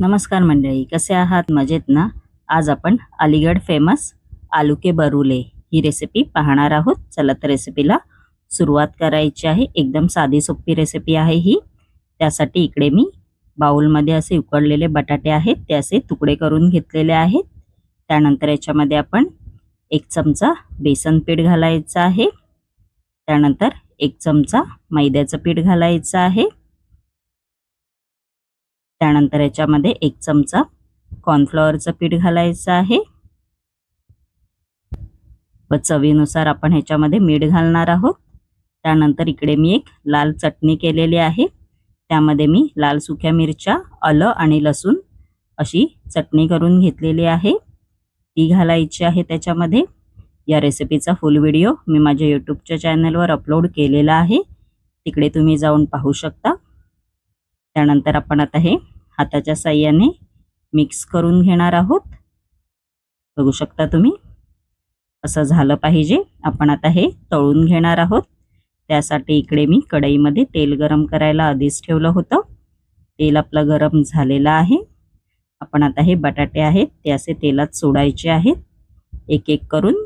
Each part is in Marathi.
नमस्कार मंडळी, कसे आहात? मजेत ना? आज आपण अलीगड फेमस आलू के बरुले ही रेसिपी पाहणार आहोत. चला तर रेसिपीला सुरुवात करायची आहे. एकदम साधी सोपी रेसिपी आहे ही. त्यासाठी इकडे मी बाउलमध्ये असे उकडलेले बटाटे आहेत, ते असे तुकडे करून घेतलेले आहेत. त्यानंतर याच्यामध्ये आपण 1 चमचा बेसन पीठ घालायचं आहे. त्यानंतर 1 चमचा मैद्याचं पीठ घालायचं आहे. त्यानंतर याच्यामध्ये 1 चमचा कॉर्नफ्लॉवरचं पीठ घालायचं आहे व चवीनुसार आपण ह्याच्यामध्ये मीठ घालणार आहोत. त्यानंतर इकडे मी एक लाल चटणी केलेली आहे. त्यामध्ये मी लाल सुक्या मिरच्या, आलं आणि लसूण अशी चटणी करून घेतलेली आहे, ती घालायची आहे त्याच्यामध्ये. या रेसिपीचा फुल व्हिडिओ मी माझ्या यूट्यूबच्या चॅनलवर अपलोड केलेला आहे, तिकडे तुम्ही जाऊन पाहू शकता. त्यानंतर आपण आता हे हाताच्या साहाय्याने मिक्स करून घेणार आहोत. बघू शकता तुम्ही, असं झालं पाहिजे. आपण आता हे तळून घेणार आहोत. त्यासाठी इकडे मी कढईमध्ये तेल गरम करायला आधीच ठेवलं होतं. तेल आपलं गरम झालेलं आहे. आपण आता हे बटाटे आहेत ते असे तेलात सोडायचे आहेत, एक एक करून.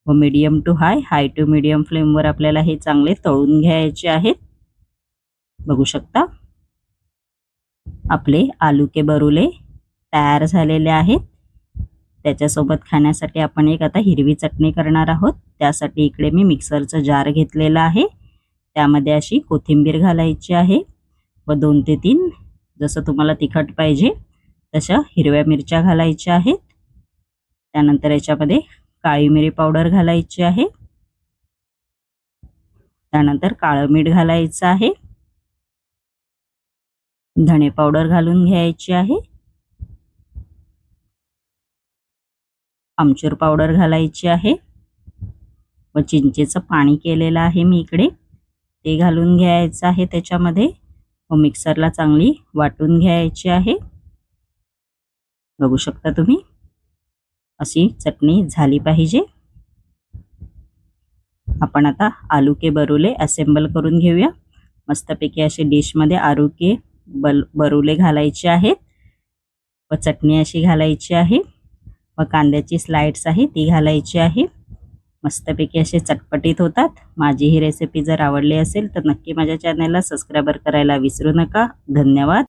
व medium to high to medium फ्लेमवर आपल्याला हे चांगले तळून घ्यायचे आहेत. बघू शकता आपले आलू के बरुले तयार झालेले आहेत. त्याच्यासोबत खाण्यासाठी आपण एक आता हिरवी चटणी करणार आहोत. त्यासाठी इकडे मी मिक्सरचं जार घेतलेला आहे. त्यामध्ये अशी कोथिंबीर घालायची आहे व 2 ते 3 जसं तुम्हाला तिखट पाहिजे तशा हिरव्या मिरच्या घालायच्या आहेत. त्यानंतर याच्यामध्ये काळी मिरी पावडर घालायची आहे. त्यानंतर काळं मीठ घालायचं आहे. धणे पावडर घालून घ्यायची आहे. आमचूर पावडर घालायची आहे व चिंचेचं पाणी केलेलं आहे मी इकडे, ते घालून घ्यायचं आहे त्याच्यामध्ये व मिक्सरला चांगली वाटून घ्यायची आहे. बघू शकता तुम्ही, अशी चटणी झाली पाहिजे. आपण आता आलू के बरुले असेंबल करून घेऊया. मस्तपैकी असे डिशमध्ये आलू के बरुले घालायचे आहेत व चटणी अशी घालायची आहे व कांद्याची स्लाइड्स आहे ती घालायची आहे. मस्तपैकी असे चटपटीत होतात. माझी ही रेसिपी जर आवडली असेल तर नक्की माझ्या चॅनलला सबस्क्राइब करायला विसरू नका. धन्यवाद.